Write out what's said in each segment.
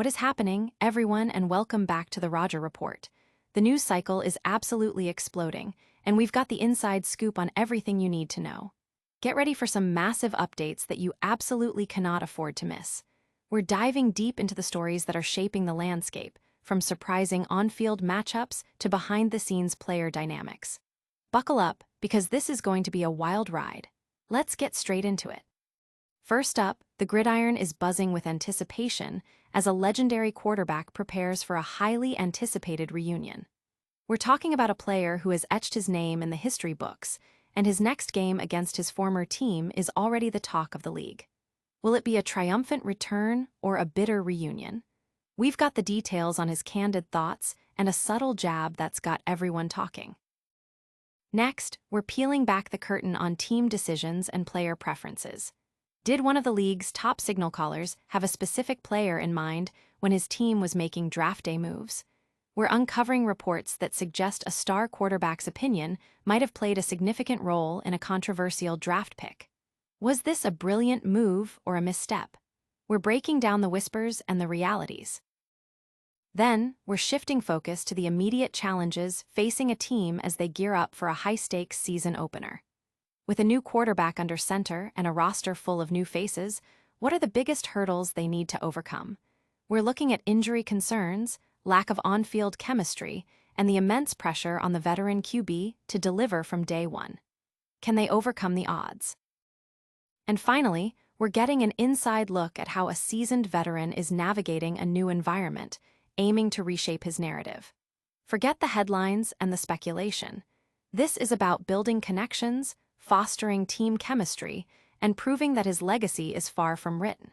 What is happening, everyone, and welcome back to the Roger Report. The news cycle is absolutely exploding, and we've got the inside scoop on everything you need to know. Get ready for some massive updates that you absolutely cannot afford to miss. We're diving deep into the stories that are shaping the landscape, from surprising on-field matchups to behind-the-scenes player dynamics. Buckle up, because this is going to be a wild ride. Let's get straight into it. First up, the gridiron is buzzing with anticipation as a legendary quarterback prepares for a highly anticipated reunion. We're talking about a player who has etched his name in the history books, and his next game against his former team is already the talk of the league. Will it be a triumphant return or a bitter reunion? We've got the details on his candid thoughts and a subtle jab that's got everyone talking. Next, we're peeling back the curtain on team decisions and player preferences. Did one of the league's top signal callers have a specific player in mind when his team was making draft day moves? We're uncovering reports that suggest a star quarterback's opinion might have played a significant role in a controversial draft pick. Was this a brilliant move or a misstep? We're breaking down the whispers and the realities. Then, we're shifting focus to the immediate challenges facing a team as they gear up for a high-stakes season opener. With a new quarterback under center and a roster full of new faces, what are the biggest hurdles they need to overcome? We're looking at injury concerns, lack of on-field chemistry, and the immense pressure on the veteran QB to deliver from day one. Can they overcome the odds? And finally, we're getting an inside look at how a seasoned veteran is navigating a new environment, aiming to reshape his narrative. Forget the headlines and the speculation. This is about building connections, fostering team chemistry, and proving that his legacy is far from written.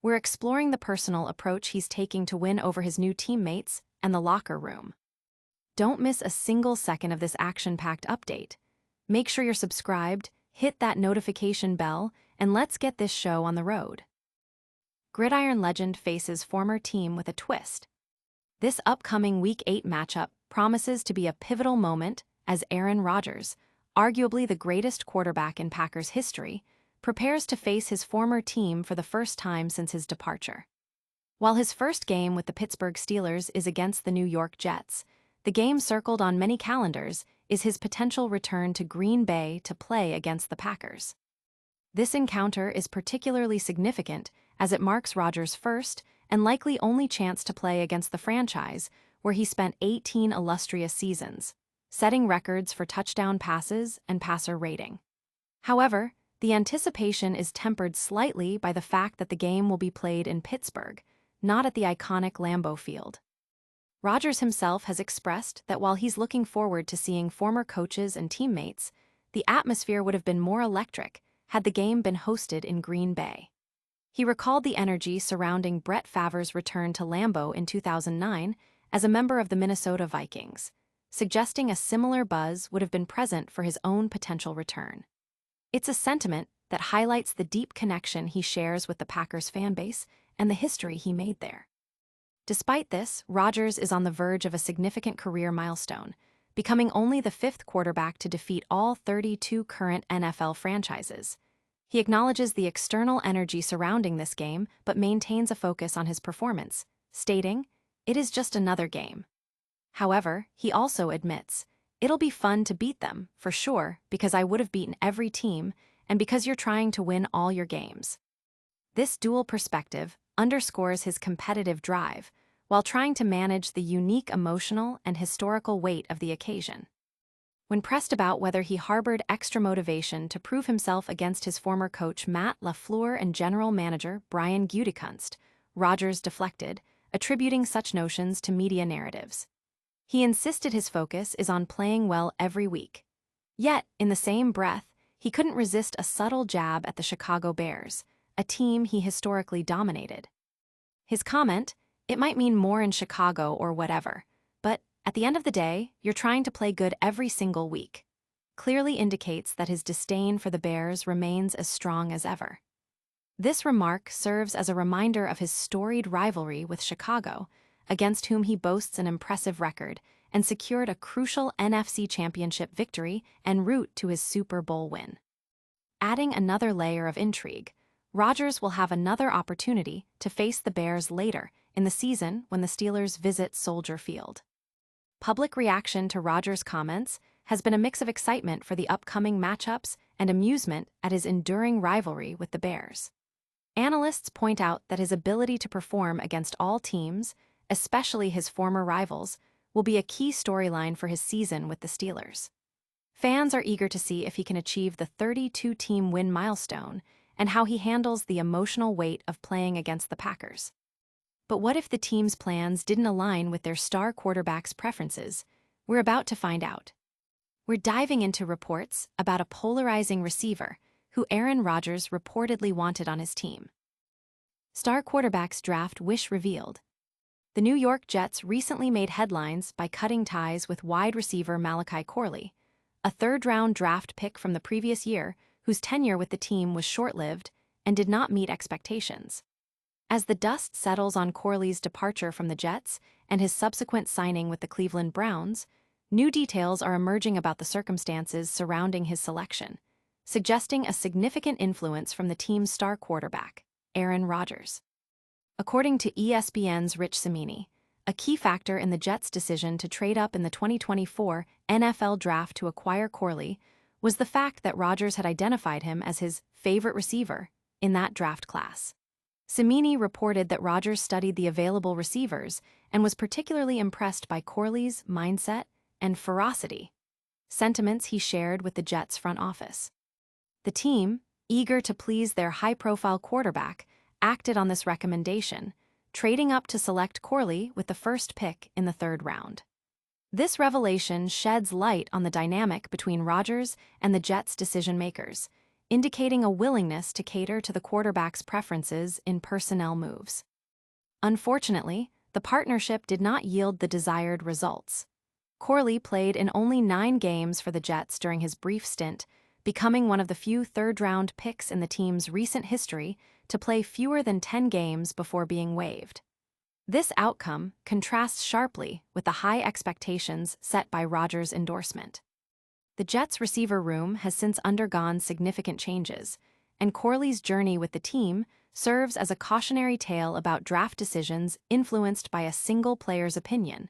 We're exploring the personal approach he's taking to win over his new teammates and the locker room. Don't miss a single second of this action-packed update. Make sure you're subscribed, hit that notification bell, and let's get this show on the road. Gridiron legend faces former team with a twist. This upcoming Week 8 matchup promises to be a pivotal moment as Aaron Rodgers, arguably the greatest quarterback in Packers history, prepares to face his former team for the first time since his departure. While his first game with the Pittsburgh Steelers is against the New York Jets, the game circled on many calendars is his potential return to Green Bay to play against the Packers. This encounter is particularly significant as it marks Rodgers' first and likely only chance to play against the franchise, where he spent 18 illustrious seasons, setting records for touchdown passes and passer rating. However, the anticipation is tempered slightly by the fact that the game will be played in Pittsburgh, not at the iconic Lambeau Field. Rodgers himself has expressed that while he's looking forward to seeing former coaches and teammates, the atmosphere would have been more electric had the game been hosted in Green Bay. He recalled the energy surrounding Brett Favre's return to Lambeau in 2009 as a member of the Minnesota Vikings, suggesting a similar buzz would have been present for his own potential return. It's a sentiment that highlights the deep connection he shares with the Packers fanbase and the history he made there. Despite this, Rodgers is on the verge of a significant career milestone, becoming only the fifth quarterback to defeat all 32 current NFL franchises. He acknowledges the external energy surrounding this game but maintains a focus on his performance, stating, "It is just another game." However, he also admits, "It'll be fun to beat them, for sure, because I would have beaten every team, and because you're trying to win all your games." This dual perspective underscores his competitive drive, while trying to manage the unique emotional and historical weight of the occasion. When pressed about whether he harbored extra motivation to prove himself against his former coach Matt LaFleur and general manager Brian Gutekunst, Rodgers deflected, attributing such notions to media narratives. He insisted his focus is on playing well every week. Yet, in the same breath, he couldn't resist a subtle jab at the Chicago Bears, a team he historically dominated. His comment, "It might mean more in Chicago or whatever, but at the end of the day, you're trying to play good every single week," clearly indicates that his disdain for the Bears remains as strong as ever. This remark serves as a reminder of his storied rivalry with Chicago, against whom he boasts an impressive record and secured a crucial NFC Championship victory en route to his Super Bowl win. Adding another layer of intrigue, Rodgers will have another opportunity to face the Bears later in the season when the Steelers visit Soldier Field. Public reaction to Rodgers' comments has been a mix of excitement for the upcoming matchups and amusement at his enduring rivalry with the Bears. Analysts point out that his ability to perform against all teams, especially his former rivals, will be a key storyline for his season with the Steelers. Fans are eager to see if he can achieve the 32-team win milestone and how he handles the emotional weight of playing against the Packers. But what if the team's plans didn't align with their star quarterback's preferences? We're about to find out. We're diving into reports about a polarizing receiver who Aaron Rodgers reportedly wanted on his team. Star quarterback's draft wish revealed. The New York Jets recently made headlines by cutting ties with wide receiver Malachi Corley, a third-round draft pick from the previous year whose tenure with the team was short-lived and did not meet expectations. As the dust settles on Corley's departure from the Jets and his subsequent signing with the Cleveland Browns, new details are emerging about the circumstances surrounding his selection, suggesting a significant influence from the team's star quarterback, Aaron Rodgers. According to ESPN's Rich Cimini, a key factor in the Jets' decision to trade up in the 2024 NFL Draft to acquire Corley was the fact that Rodgers had identified him as his favorite receiver in that draft class. Cimini reported that Rodgers studied the available receivers and was particularly impressed by Corley's mindset and ferocity, sentiments he shared with the Jets' front office. The team, eager to please their high-profile quarterback, acted on this recommendation, trading up to select Corley with the first pick in the third round. This revelation sheds light on the dynamic between Rodgers and the Jets' decision-makers, indicating a willingness to cater to the quarterback's preferences in personnel moves. Unfortunately, the partnership did not yield the desired results. Corley played in only 9 games for the Jets during his brief stint, becoming one of the few third-round picks in the team's recent history to play fewer than 10 games before being waived. This outcome contrasts sharply with the high expectations set by Rodgers' endorsement. The Jets' receiver room has since undergone significant changes, and Corley's journey with the team serves as a cautionary tale about draft decisions influenced by a single player's opinion,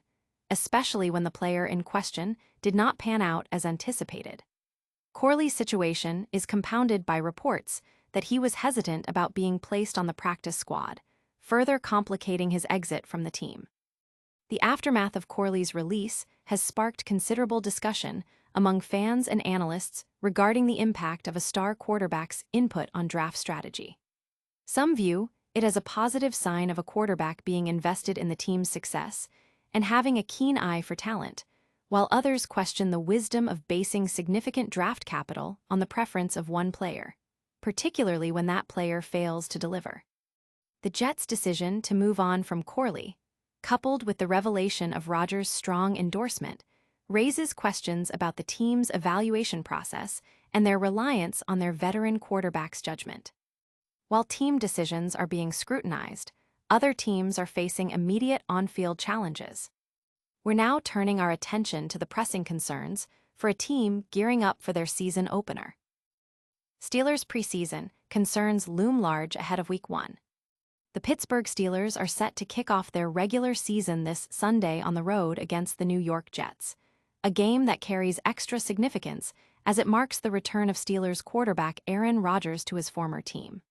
especially when the player in question did not pan out as anticipated. Corley's situation is compounded by reports that he was hesitant about being placed on the practice squad, further complicating his exit from the team. The aftermath of Corley's release has sparked considerable discussion among fans and analysts regarding the impact of a star quarterback's input on draft strategy. Some view it as a positive sign of a quarterback being invested in the team's success and having a keen eye for talent, while others question the wisdom of basing significant draft capital on the preference of one player, particularly when that player fails to deliver. The Jets' decision to move on from Corley, coupled with the revelation of Rodgers' strong endorsement, raises questions about the team's evaluation process and their reliance on their veteran quarterback's judgment. While team decisions are being scrutinized, other teams are facing immediate on-field challenges. We're now turning our attention to the pressing concerns for a team gearing up for their season opener. Steelers preseason concerns loom large ahead of Week 1. The Pittsburgh Steelers are set to kick off their regular season this Sunday on the road against the New York Jets, a game that carries extra significance as it marks the return of Steelers quarterback Aaron Rodgers to his former team.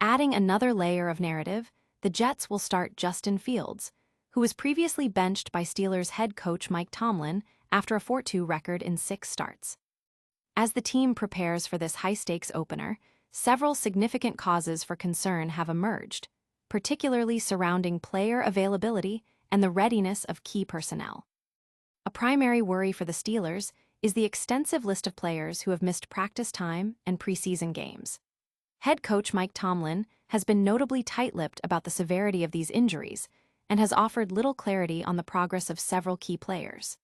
Adding another layer of narrative, the Jets will start Justin Fields, who was previously benched by Steelers head coach Mike Tomlin after a 4-2 record in 6 starts. As the team prepares for this high-stakes opener, several significant causes for concern have emerged, particularly surrounding player availability and the readiness of key personnel. A primary worry for the Steelers is the extensive list of players who have missed practice time and preseason games. Head coach Mike Tomlin has been notably tight-lipped about the severity of these injuries and has offered little clarity on the progress of several key players.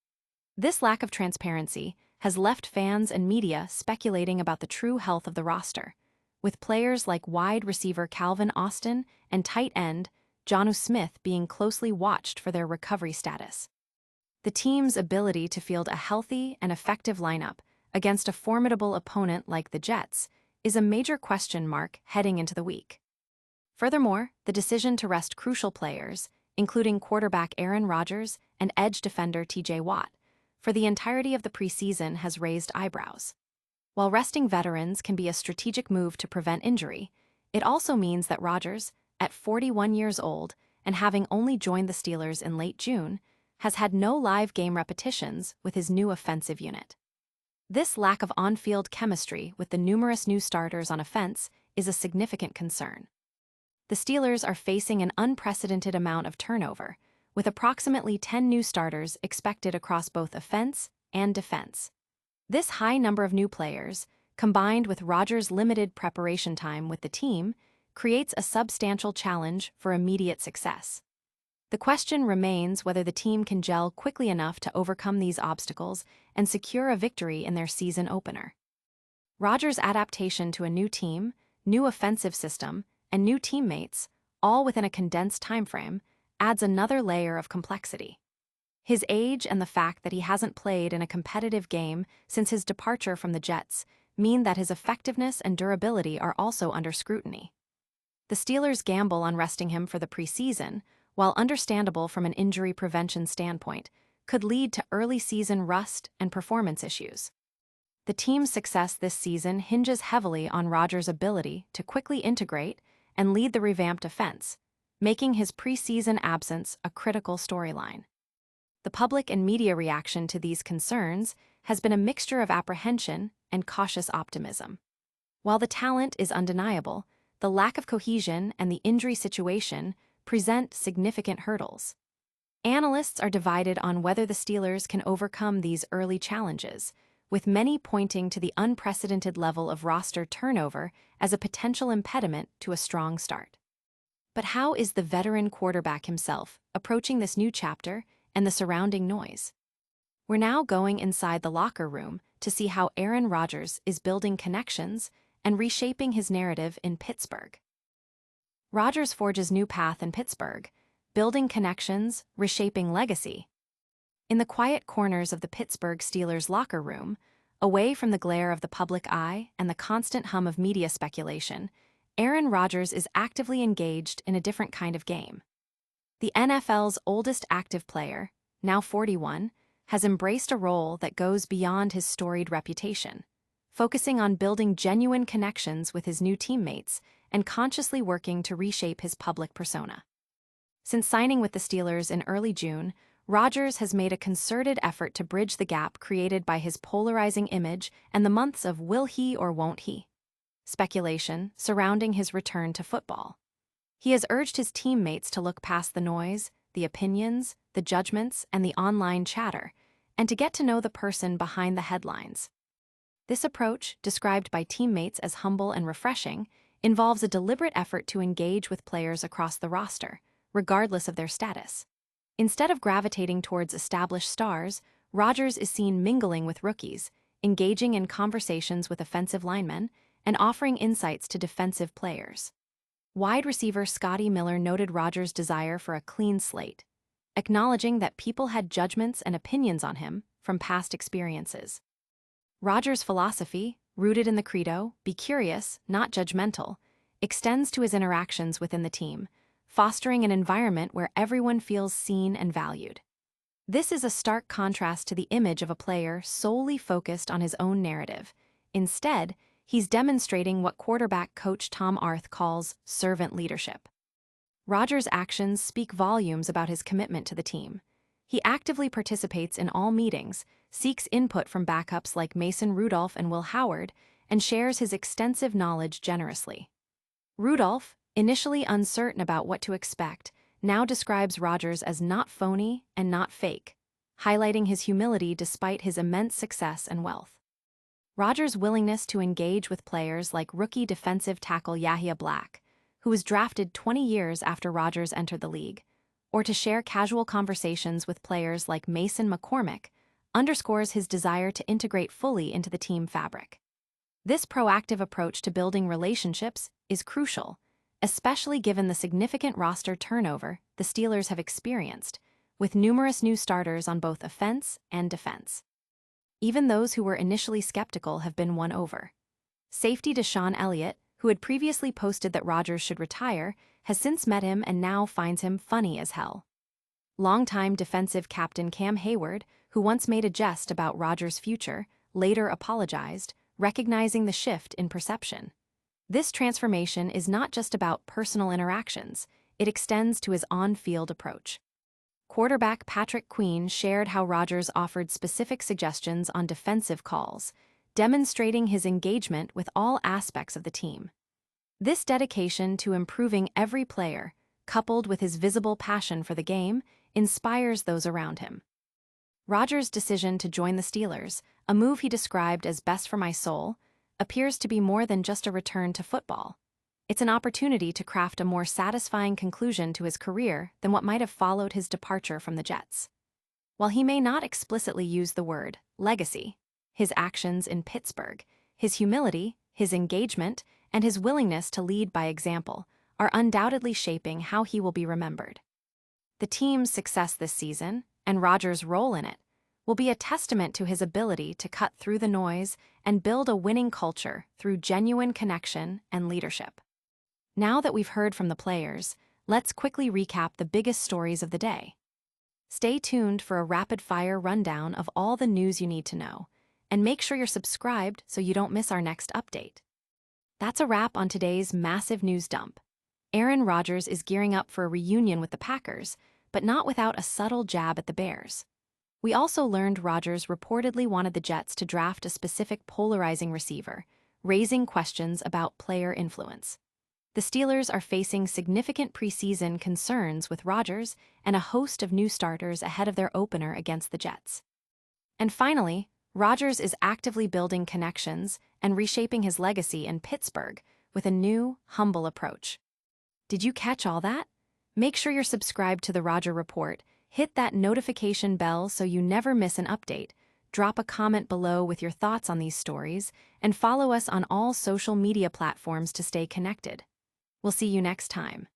This lack of transparency has left fans and media speculating about the true health of the roster, with players like wide receiver Calvin Austin and tight end Jonnu Smith being closely watched for their recovery status. The team's ability to field a healthy and effective lineup against a formidable opponent like the Jets is a major question mark heading into the week. Furthermore, the decision to rest crucial players, including quarterback Aaron Rodgers and edge defender TJ Watt, for the entirety of the preseason has raised eyebrows. While resting veterans can be a strategic move to prevent injury, it also means that Rodgers, at 41 years old and having only joined the Steelers in late June, has had no live game repetitions with his new offensive unit. This lack of on-field chemistry with the numerous new starters on offense is a significant concern. The Steelers are facing an unprecedented amount of turnover, with approximately 10 new starters expected across both offense and defense. This high number of new players, combined with Rodgers' limited preparation time with the team, creates a substantial challenge for immediate success. The question remains whether the team can gel quickly enough to overcome these obstacles and secure a victory in their season opener. Rodgers' adaptation to a new team, new offensive system, and new teammates, all within a condensed timeframe, adds another layer of complexity. His age and the fact that he hasn't played in a competitive game since his departure from the Jets mean that his effectiveness and durability are also under scrutiny. The Steelers' gamble on resting him for the preseason, while understandable from an injury prevention standpoint, could lead to early season rust and performance issues. The team's success this season hinges heavily on Rodgers' ability to quickly integrate and lead the revamped offense, making his preseason absence a critical storyline. The public and media reaction to these concerns has been a mixture of apprehension and cautious optimism. While the talent is undeniable, the lack of cohesion and the injury situation present significant hurdles. Analysts are divided on whether the Steelers can overcome these early challenges, with many pointing to the unprecedented level of roster turnover as a potential impediment to a strong start. But how is the veteran quarterback himself approaching this new chapter and the surrounding noise? We're now going inside the locker room to see how Aaron Rodgers is building connections and reshaping his narrative in Pittsburgh. Rodgers forges new path in Pittsburgh, building connections, reshaping legacy. In the quiet corners of the Pittsburgh Steelers locker room, away from the glare of the public eye and the constant hum of media speculation, Aaron Rodgers is actively engaged in a different kind of game. The NFL's oldest active player, now 41, has embraced a role that goes beyond his storied reputation, focusing on building genuine connections with his new teammates and consciously working to reshape his public persona. Since signing with the Steelers in early June, Rodgers has made a concerted effort to bridge the gap created by his polarizing image and the months of will he or won't he speculation surrounding his return to football. He has urged his teammates to look past the noise, the opinions, the judgments, and the online chatter, and to get to know the person behind the headlines. This approach, described by teammates as humble and refreshing, involves a deliberate effort to engage with players across the roster, regardless of their status. Instead of gravitating towards established stars, Rodgers is seen mingling with rookies, engaging in conversations with offensive linemen, and offering insights to defensive players. Wide receiver Scotty Miller noted Rodgers' desire for a clean slate, acknowledging that people had judgments and opinions on him from past experiences. Rodgers' philosophy, rooted in the credo, "Be curious, not judgmental," extends to his interactions within the team, fostering an environment where everyone feels seen and valued. This is a stark contrast to the image of a player solely focused on his own narrative. Instead, he's demonstrating what quarterback coach Tom Arth calls servant leadership. Rodgers' actions speak volumes about his commitment to the team. He actively participates in all meetings, seeks input from backups like Mason Rudolph and Will Howard, and shares his extensive knowledge generously. Rudolph, initially uncertain about what to expect, now describes Rodgers as not phony and not fake, highlighting his humility despite his immense success and wealth. Rodgers' willingness to engage with players like rookie defensive tackle Yahya Black, who was drafted 20 years after Rodgers entered the league, or to share casual conversations with players like Mason McCormick, underscores his desire to integrate fully into the team fabric. This proactive approach to building relationships is crucial, especially given the significant roster turnover the Steelers have experienced, with numerous new starters on both offense and defense. Even those who were initially skeptical have been won over. Safety Deshaun Elliott, who had previously posted that Rodgers should retire, has since met him and now finds him funny as hell. Longtime defensive captain Cam Hayward, who once made a jest about Rodgers' future, later apologized, recognizing the shift in perception. This transformation is not just about personal interactions, it extends to his on-field approach. Quarterback Patrick Queen shared how Rodgers offered specific suggestions on defensive calls, demonstrating his engagement with all aspects of the team. This dedication to improving every player, coupled with his visible passion for the game, inspires those around him. Rodgers' decision to join the Steelers, a move he described as best for my soul, appears to be more than just a return to football. It's an opportunity to craft a more satisfying conclusion to his career than what might have followed his departure from the Jets. While he may not explicitly use the word legacy, his actions in Pittsburgh, his humility, his engagement, and his willingness to lead by example are undoubtedly shaping how he will be remembered. The team's success this season, and Rodgers' role in it, will be a testament to his ability to cut through the noise and build a winning culture through genuine connection and leadership. Now that we've heard from the players, let's quickly recap the biggest stories of the day. Stay tuned for a rapid-fire rundown of all the news you need to know, and make sure you're subscribed so you don't miss our next update. That's a wrap on today's massive news dump. Aaron Rodgers is gearing up for a reunion with the Packers, but not without a subtle jab at the Bears. We also learned Rodgers reportedly wanted the Jets to draft a specific polarizing receiver, raising questions about player influence. The Steelers are facing significant preseason concerns with Rodgers and a host of new starters ahead of their opener against the Jets. And finally, Rodgers is actively building connections and reshaping his legacy in Pittsburgh with a new, humble approach. Did you catch all that? Make sure you're subscribed to the Rodger Report, hit that notification bell so you never miss an update, drop a comment below with your thoughts on these stories, and follow us on all social media platforms to stay connected. We'll see you next time.